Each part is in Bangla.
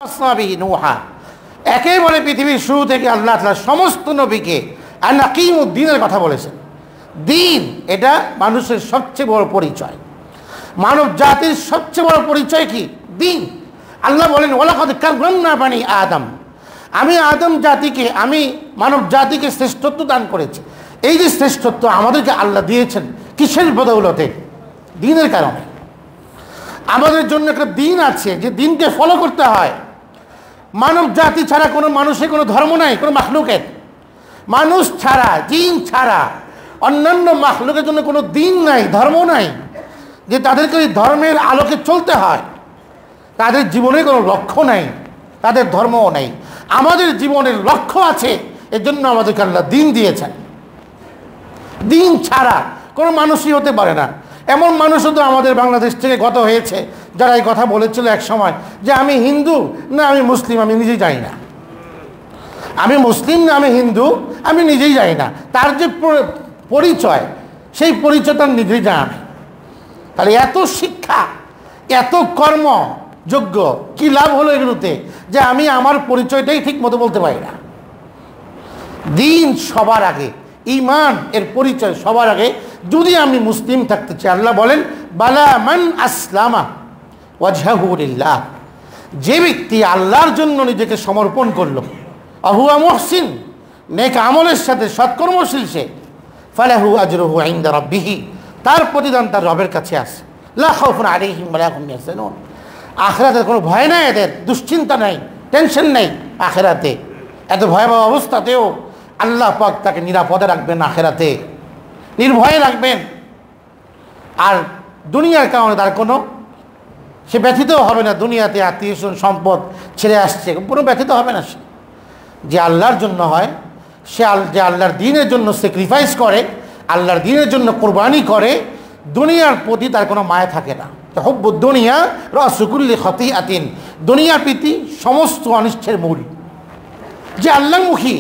আসনাবিহি নূহা, একেবারে পৃথিবীর শুরু থেকে আল্লাহ তাআলা সমস্ত নবীকে আন আকিমুদ্দিনের কথা বলেছেন। দিন এটা মানুষের সবচেয়ে বড় পরিচয়, মানব জাতির সবচেয়ে বড় পরিচয় কি? দিন। আল্লাহ বলেন ওয়ালাকাদ কাররামনা বানি আদম, আমি আদম জাতিকে, আমি মানব জাতিকে শ্রেষ্ঠত্ব দান করেছি। এই যে শ্রেষ্ঠত্ব আমাদেরকে আল্লাহ দিয়েছেন কিসের বদৌলতে? দিনের কারণে। আমাদের জন্য একটা দিন আছে, যে দিনকে ফলো করতে হয়। মানব জাতি ছাড়া কোনো মানুষের কোনো ধর্ম নাই, কোনো মাখলুকের। মানুষ ছাড়া, জিন ছাড়া অন্যান্য মাখলুকের জন্য কোনো দিন নাই, ধর্ম নাই, যে তাদেরকে ওই ধর্মের আলোকে চলতে হয়। তাদের জীবনে কোনো লক্ষ্য নাই, তাদের ধর্মও নেই। আমাদের জীবনের লক্ষ্য আছে, এর জন্য আমাদেরকে আল্লাহ দিন দিয়েছেন। দিন ছাড়া কোনো মানুষই হতে পারে না। এমন মানুষও তো আমাদের বাংলাদেশ থেকে গত হয়েছে, যারা এই কথা বলেছিল এক সময় যে আমি হিন্দু না আমি মুসলিম আমি নিজেই জানি না, আমি মুসলিম না আমি হিন্দু আমি নিজেই জানি না। তার যে পরিচয়, সেই পরিচয় তার নিজেই জানা নেই। তাহলে এত শিক্ষা, এত কর্মযোগ্য, কি লাভ হলো এগুলোতে যে আমি আমার পরিচয়টাই ঠিক মতো বলতে পারি না? দিন সবার আগে, ঈমান এর পরিচয় সবার আগে। যদি আমি মুসলিম থাকতে চাই, আল্লাহ বলেন বালা মান আসলামা ওয়াজহাহু লিল্লাহ, যে ব্যক্তি আল্লাহর জন্য নিজেকে সমর্পণ করলো, আহুয়া মুহসিন, নেক আমলের সাথে সৎকর্মশীল, সে ফালাহু আজরুহু ইনদা রাব্বিহি, তার প্রতিদান তার রবের কাছে আছে। লা খাউফুন আলাইহিম ওয়া লা হুম ইয়াহজানুন, আখিরাতের কোনো ভয় নাই, এদের দুশ্চিন্তা নাই, টেনশন নাই। আখিরাতে এত ভয়াবহ অবস্থাতেও আল্লাহ পাক তাকে নিরাপদে রাখবেন, আখিরাতে নির্ভয়ে রাখবেন। আর দুনিয়ার কারণে তার কোনো, সে ব্যথিতও হবে না। দুনিয়াতে আত্মীয় সম্পদ ছেড়ে আসছে, কোনো ব্যথিত হবে না। সে যে আল্লাহর জন্য হয়, সে যে আল্লাহর দ্বীনের জন্য স্যাক্রিফাইস করে, আল্লাহর দ্বীনের জন্য কোরবানি করে, দুনিয়ার প্রতি তার কোনো মায়া থাকে না। হুব্বুদ দুনিয়া রাসু কুল্লি খাতিআতিন, দুনিয়ার প্রীতি সমস্ত অনিষ্টের মূল। যে আল্লাহমুখী,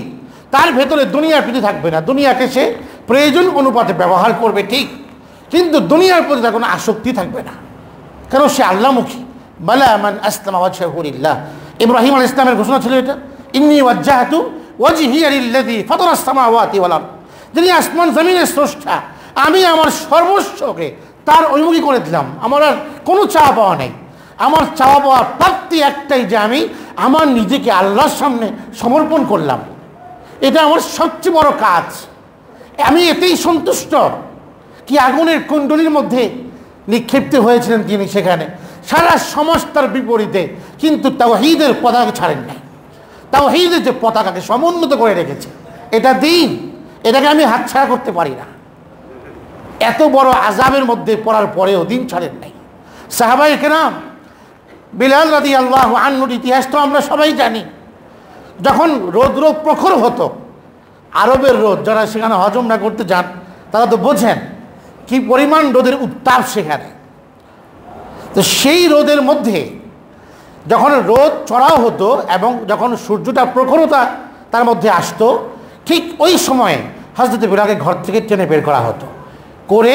তার ভেতরে দুনিয়ার প্রীতি থাকবে না। দুনিয়াকে সে প্রয়োজন অনুপাতে ব্যবহার করবে ঠিক, কিন্তু দুনিয়ার প্রতি তার কোনো আসক্তি থাকবে না, কারণ সে আল্লাহমুখী। বালা মান আসলামা ওয়াজহাহু লিল্লাহ, ইব্রাহিম আলাইহিস সালামের ঘোষণা ছিল এটা, ইন্নী ওয়াজ্জাহতু ওয়াজহিয়া লিল্লাযী ফাতারাস সামাওয়াতি ওয়াল আরদ, যিনি আসমান জমিনের স্রষ্টা, আমি আমার সর্বস্বকে তার অভিমুখী করে দিলাম। আমার আর কোনো চাওয়া পাওয়া নেই। আমার চাওয়া পাওয়ার প্রাপ্তি একটাই, যে আমি আমার নিজেকে আল্লাহর সামনে সমর্পণ করলাম। এটা আমার সবচেয়ে বড় কাজ, আমি এতেই সন্তুষ্ট। কি আগুনের কুণ্ডলীর মধ্যে নিক্ষিপ্ত হয়েছিলেন তিনি, সেখানে সারা সমাজ তার বিপরীতে, কিন্তু তাওহীদের পতাকা ছাড়েন নাই। তাওহীদের যে পতাকাকে সমুন্নত করে রেখেছে, এটা দিন, এটাকে আমি হাতছাড়া করতে পারি না। এত বড় আযাবের মধ্যে পড়ার পরেও দিন ছাড়েন নাই সাহাবায়ে কেরাম। বিলাল রাদিয়াল্লাহু আনহুর ইতিহাস তো আমরা সবাই জানি। যখন রৌদ্র প্রখর হতো, আরবের রোদ, যারা সেখানে হজ উমরা করতে যান তারা তো বোঝেন কি পরিমাণ রোদের উত্তাপ সেখানে। তো সেই রোদের মধ্যে যখন রোদ চড়াও হতো এবং যখন সূর্যটা প্রখরতা তার মধ্যে আসতো, ঠিক ওই সময়ে হযরত বিলালকে ঘর থেকে টেনে বের করা হতো, করে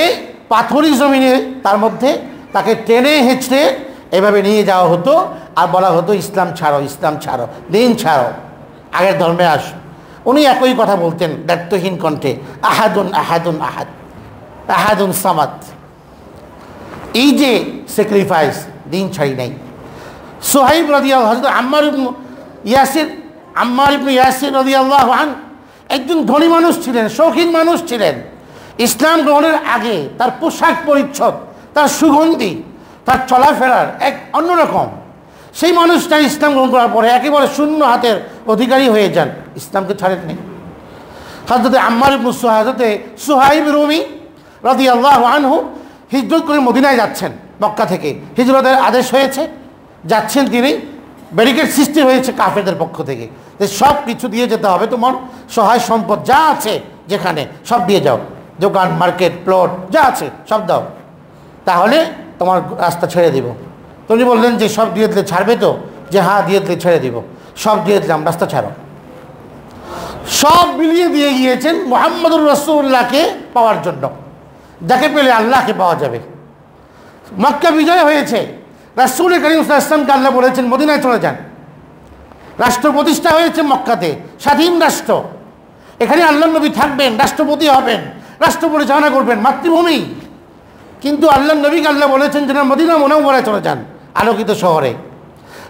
পাথরি জমিনে তার মধ্যে তাকে টেনে হেঁচড়ে এভাবে নিয়ে যাওয়া হতো। আর বলা হতো ইসলাম ছাড়ো, ইসলাম ছাড়ো, দিন ছাড়ো, আগের ধর্মে আসো। উনি একই কথা বলতেন দায়িত্বহীন কণ্ঠে, আহাদুন আহাদুন আহাদ, আহাদুন সামাদ। এই যে স্যাক্রিফাইস, দিন ছাড়ি নাই। সুহাইব রাদিয়াল্লাহু আনহু, আম্মার ইবনে ইয়াসির রাদিয়াল্লাহু আনহু একজন ধনী মানুষ ছিলেন, শৌখিন মানুষ ছিলেন। ইসলাম গ্রহণের আগে তার পোশাক পরিচ্ছদ, তার সুগন্ধি, তার চলাফেরার এক অন্যরকম। সেই মানুষটা ইসলাম গ্রহণ করার পরে একেবারে শূন্য হাতের অধিকারী হয়ে যান, ইসলামকে ছাড়েননি। হযরত আম্মার ইবনে সুহাইব রুমি রাদিয়াল্লাহু আনহু হিজরত করে মদিনায় যাচ্ছেন। মক্কা থেকে হিজরতের আদেশ হয়েছে, যাচ্ছেন তিনি। ব্যারিকেড সৃষ্টি হয়েছে কাফেরদের পক্ষ থেকে, যে সব কিছু দিয়ে যেতে হবে, তোমার সহায় সম্পদ যা আছে যেখানে সব দিয়ে যাও, দোকান, মার্কেট, প্লট যা আছে সব দাও, তাহলে তোমার রাস্তা ছেড়ে দিব। তুমি বললেন যে সব দিয়ে দিলে ছাড়বে তো? যে হ্যাঁ, দিয়ে দিলে ছেড়ে দিব। সব দিয়ে দিলাম, রাস্তা ছাড়ো। সব বিলিয়ে দিয়ে গিয়েছেন মুহাম্মদুর রাসূলুল্লাহকে পাওয়ার জন্য, যাকে পেলে আল্লাহকে পাওয়া যাবে। মক্কা বিজয় হয়েছে, রাসূল করিম সাল্লাল্লাহু আলাইহি ওয়াসাল্লামকে আল্লাহ বলেছেন মদিনায় চলে যান। রাষ্ট্র প্রতিষ্ঠা হয়েছে মক্কাতে, স্বাধীন রাষ্ট্র। এখানে আল্লাহ নবী থাকবেন, রাষ্ট্রপতি হবেন, রাষ্ট্র পরিচালনা করবেন, মাতৃভূমি। কিন্তু আল্লাহ নবীকে আল্লাহ বলেছেন যেন মদিনা মুনাওয়ারায় চলে যান, আলোকিত শহরে।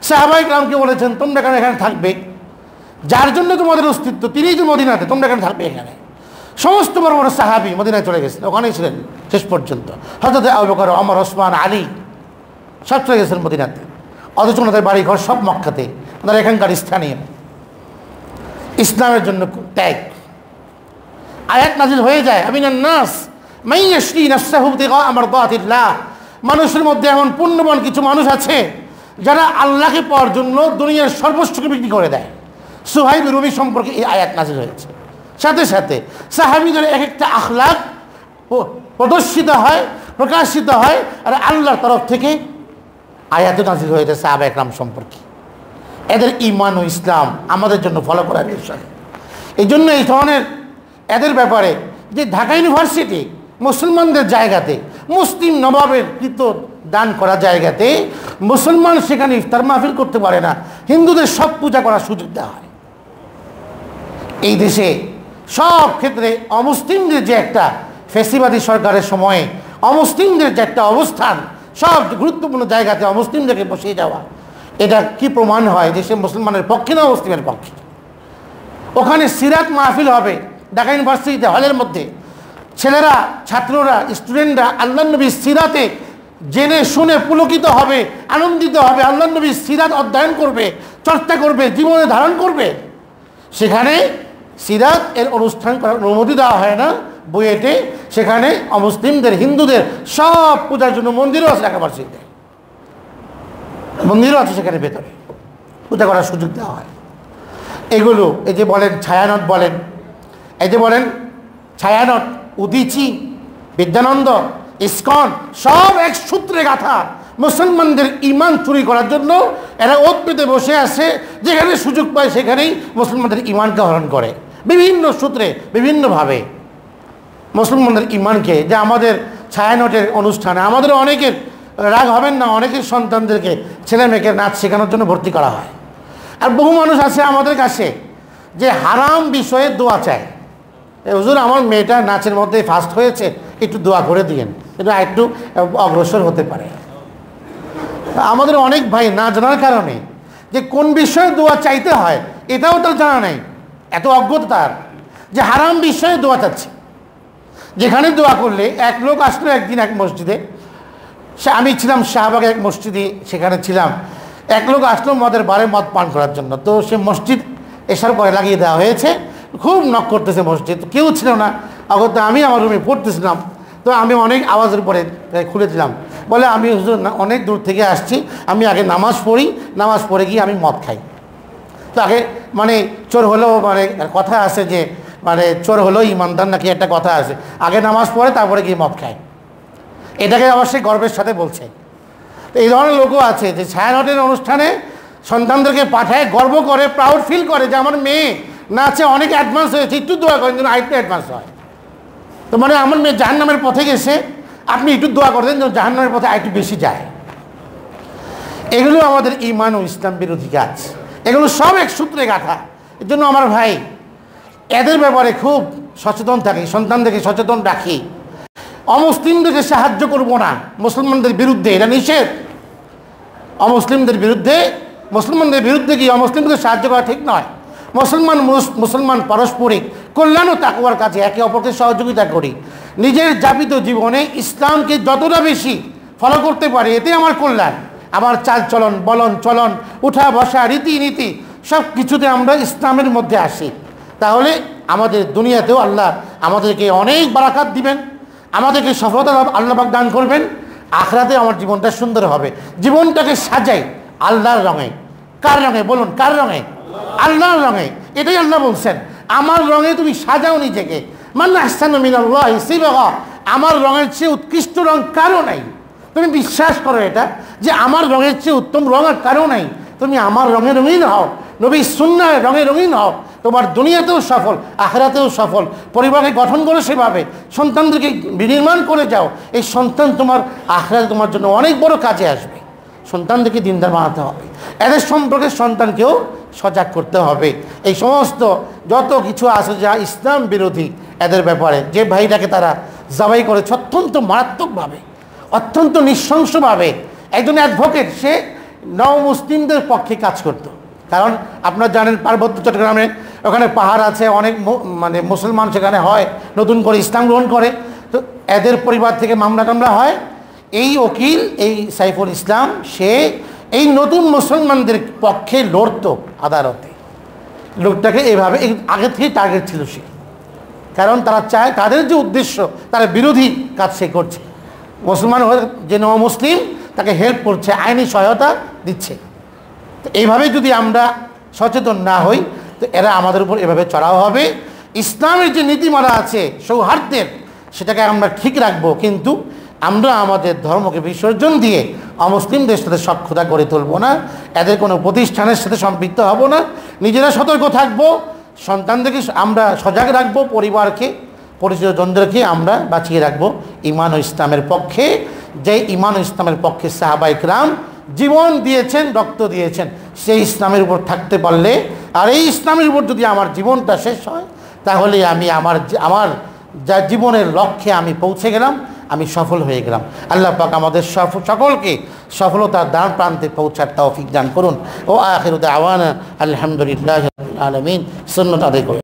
সাহাবায়ে কেরামকে বলেছেন তোমরা কেন এখানে থাকবে, যার জন্য তোমাদের অস্তিত্ব তিনিই তো মদিনাতে, তোমরা কেন থাকবে এখানে। সমস্ত বড় বড় সাহাবী মদিনায় চলে গেছেন, ওখানেই ছিলেন শেষ পর্যন্ত। হযরত আবু বকর, ওমর, ওসমান, আলী সব চলে গেছেন মদিনাতে। অথচ ওনাদের বাড়ি ঘর সব মক্কাতে, ওনারা এখানকার স্থানীয়। ইসলামের জন্য ত্যাগ। আয়াত নাজিল হয়ে যায়, আমিনান নাস মান ইয়াশরি নাফসাহু ইবতিগা মারদাতিল্লাহ। মানুষের মধ্যে এমন পুণ্যবান কিছু মানুষ আছে যারা আল্লাহকে পাওয়ার জন্য দুনিয়ার সর্বস্বকে বিক্রি করে দেয়। সুহাইব রুমি সম্পর্কে এই আয়াত নাজিল হয়েছে। সাথে সাথে সাহাবীদের এক একটা আখলাক প্রদর্শিত হয়, প্রকাশিত হয়, আর আল্লাহর তরফ থেকে আয়াত নাজিল হয়েছে সাহাবায়ে কেরাম সম্পর্কে। এদের ঈমান ও ইসলাম আমাদের জন্য ফলো করার বিষয়। এই জন্য এই ধরনের এদের ব্যাপারে, যে ঢাকা ইউনিভার্সিটি মুসলমানদের জায়গাতে, মুসলিম নবাবের কৃত দান করা জায়গাতে মুসলমান সেখানে ইফতার মাহফিল করতে পারে না, হিন্দুদের সব পূজা করার সুযোগ দেওয়া হয়। এই দেশে সব ক্ষেত্রে অমুসলিমদের যে একটা ফ্যাসিবাদী সরকারের সময়ে অমুসলিমদের যে একটা অবস্থান, সব গুরুত্বপূর্ণ জায়গাতে অমুসলিমদেরকে বসিয়ে যাওয়া, এটা কি প্রমাণ হয় যে সে মুসলমানের পক্ষে না মুসলিমের পক্ষে। ওখানে সিরাত মাহফিল হবে ঢাকা ইউনিভার্সিটিতে, হলের মধ্যে ছেলেরা, ছাত্ররা, স্টুডেন্টরা আল্লাহ নবীর সিরাতে জেনে শুনে পুলকিত হবে, আনন্দিত হবে, আল্লাহ নবীর সিরাত অধ্যয়ন করবে, চর্চা করবে, জীবনে ধারণ করবে। সেখানে সিরাত এর অনুষ্ঠান করার অনুমতি দেওয়া হয় না বুয়েটে। সেখানে অমুসলিমদের, হিন্দুদের সব পূজার জন্য মন্দিরও আছে ঢাকা ইউনিভার্সিটিতে, মন্দিরও আছে সেখানে ভেতরে, পূজা করার সুযোগ দেওয়া হয়। এগুলো এই যে বলেন ছায়ানট, বলেন এই যে বলেন ছায়ানট, উদীচী, বিদ্যানন্দ, ইসকন, সব এক সূত্রে গাথা। মুসলমানদের ঈমান চুরি করার জন্য এরা ওত পেতে বসে আছে, যেখানে সুযোগ পায় সেখানেই মুসলমানদের ঈমানকে হরণ করে বিভিন্ন সূত্রে, বিভিন্নভাবে মুসলমানদের ঈমানকে। যে আমাদের ছায়ানটের অনুষ্ঠানে আমাদের অনেকের, রাগ হবেন না, অনেকের সন্তানদেরকে, ছেলে মেয়েকে নাচ শেখানোর জন্য ভর্তি করা হয়। আর বহু মানুষ আছে আমাদের কাছে যে হারাম বিষয়ে দোয়া চায়, হুজুর আমার মেয়েটা নাচের মধ্যে ফার্স্ট হয়েছে, একটু দোয়া করে দিয়েন, এটা একটু অগ্রসর হতে পারে। আমাদের অনেক ভাই না জানার কারণে যে কোন বিষয়ে দোয়া চাইতে হয় এটাও তার জানা নেই, এত অজ্ঞতা তার, যে হারাম বিষয়ে দোয়া চাচ্ছে। যেখানে দোয়া করলে, এক লোক আসলো একদিন এক মসজিদে, আমি ছিলাম শাহবাগে এক মসজিদে, সেখানে ছিলাম। এক লোক আসলো মদের বারে মদ পান করার জন্য। তো সে মসজিদ এসার পরে লাগিয়ে দেওয়া হয়েছে, খুব নক করতেছে মসজিদ, কেউ ছিল না। অগত আমি আমার রুমে পড়তেছিলাম, তো আমি অনেক আওয়াজের পরে খুলেছিলাম, বলে আমি হুজুর অনেক দূর থেকে আসছি, আমি আগে নামাজ পড়ি, নামাজ পড়ে গিয়ে আমি মদ খাই। তো আগে মানে চোর হলেও মানে কথা আছে যে মানে চোর হলেও ইমানদার নাকি একটা কথা আছে, আগে নামাজ পড়ে তারপরে গিয়ে মদ খায়। এটাকে অবশ্যই গর্বের সাথে বলছে। তো এই ধরনের লোকও আছে যে ছায়ানটের অনুষ্ঠানে সন্তানদেরকে পাঠায়, গর্ব করে, প্রাউড ফিল করে যে আমার মেয়ে নাচে অনেক অ্যাডভান্স হয়েছে, একটু দোয়া করেন যেন আরেকটু অ্যাডভান্স হয়। তো মানে আমার মেয়ে জাহান্নামের পথে গেছে, আপনি একটু দোয়া করতেন যেন জাহান্নামের পথে আরেকটু বেশি যায়। এগুলো আমাদের ঈমান ও ইসলাম বিরোধী কাজ, এগুলো সব এক সূত্রে গাঁথা। এর জন্য আমার ভাই এদের ব্যাপারে খুব সচেতন থাকি, সন্তানদেরকে সচেতন রাখি। অমুসলিমদেরকে সাহায্য করব না মুসলমানদের বিরুদ্ধে, এটা নিষেধ। অমুসলিমদের বিরুদ্ধে, মুসলমানদের বিরুদ্ধে কি অমুসলিমদের সাহায্য করা ঠিক নয়। মুসলমান পারস্পরিক কল্যাণ ও তাকওয়ার কাছে একে অপরকে সহযোগিতা করি। নিজের যাপিত জীবনে ইসলামকে যতটা বেশি ফলো করতে পারি এতে আমার কল্যাণ। আমার চাল চলন, বলন চলন, উঠা বসা, রীতিনীতি সব কিছুতে আমরা ইসলামের মধ্যে আসি, তাহলে আমাদের দুনিয়াতেও আল্লাহ আমাদেরকে অনেক বারাকাত দিবেন, আমাদেরকে সফলতা আল্লাহ পাক দান করবেন। আখিরাতে আমার জীবনটা সুন্দর হবে। জীবনটাকে সাজাই আল্লাহর রঙে। কার রঙে বলুন? কার রঙে? আল্লাহর রঙে। এটাই আল্লাহ বলছেন, আমার রঙে তুমি সাজাও নিজেকে। মান আহসানু মিনাল্লাহি সিবগা, আমার রঙের চেয়ে উৎকৃষ্ট রং কারো নাই। তুমি বিশ্বাস করো এটা, যে আমার রঙের চেয়ে উত্তম রং আর কারো নাই। তুমি আমার রঙে রঙিন হও, নবী সুন্নাহ রঙে রঙিন হও, তোমার দুনিয়াতেও সফল, আখিরাতেও সফল। পরিবারকে গঠন করে সেভাবে সন্তানদেরকে বিনির্মাণ করে যাও। এই সন্তান তোমার আখিরাতে তোমার জন্য অনেক বড় কাজে আসবে। সন্তানদেরকে দিনদার বানাতে হবে। এদের সম্পর্কে সন্তানকেও সজাগ করতে হবে। এই সমস্ত যত কিছু আছে যা ইসলাম বিরোধী এদের ব্যাপারে, যে ভাইটাকে তারা জবাই করেছে অত্যন্ত মারাত্মকভাবে, অত্যন্ত নৃশংসভাবে। একজন অ্যাডভোকেট, সে মুসলিমদের পক্ষে কাজ করত। কারণ আপনারা জানেন পার্বত্য চট্টগ্রামে ওখানে পাহাড় আছে, অনেক মানে মুসলমান সেখানে হয়, নতুন করে ইসলাম গ্রহণ করে, তো এদের পরিবার থেকে মামলা টামলা হয়। এই উকিল, এই সাইফুল ইসলাম, সে এই নতুন মুসলমানদের পক্ষে লড়ত আদালতে। লোকটাকে এইভাবে আগে থেকে টার্গেট ছিল সে, কারণ তারা চায় তাদের যে উদ্দেশ্য, তারা বিরোধী কাজ সে করছে। মুসলমান হয়ে যে মুসলিম তাকে হেল্প করছে, আইনি সহায়তা দিচ্ছে। তো এইভাবে যদি আমরা সচেতন না হই, তো এরা আমাদের উপর এভাবে চড়াও হবে। ইসলামের যে নীতিমালা আছে সৌহার্দ্যের, সেটাকে আমরা ঠিক রাখবো, কিন্তু আমরা আমাদের ধর্মকে বিসর্জন দিয়ে অমুসলিমদের সাথে সখ্যতা গড়ে তুলব না, এদের কোনো প্রতিষ্ঠানের সাথে সম্পৃক্ত হব না। নিজেরা সতর্ক থাকবো, সন্তানদেরকে আমরা সজাগ রাখবো, পরিবারকে, পরিচয়জনদেরকে আমরা বাঁচিয়ে রাখবো ঈমান ও ইসলামের পক্ষে। যে ঈমান ও ইসলামের পক্ষে সাহাবায়ে কেরাম জীবন দিয়েছেন, রক্ত দিয়েছেন, সেই ইসলামের উপর থাকতে পারলে, আর এই ইসলামের উপর যদি আমার জীবনটা শেষ হয়, তাহলে আমি আমার যা জীবনের লক্ষ্যে আমি পৌঁছে গেলাম, আমি সফল হয়ে গেলাম। আল্লাহ পাক আমাদের সকলকে সফলতার দ্বার প্রান্তে পৌঁছার তৌফিক দান করুন। ও আখিরু দাওয়ানা আলহামদুলিল্লাহি রাব্বিল আলামিন। সুন্নাত আদায় করুন।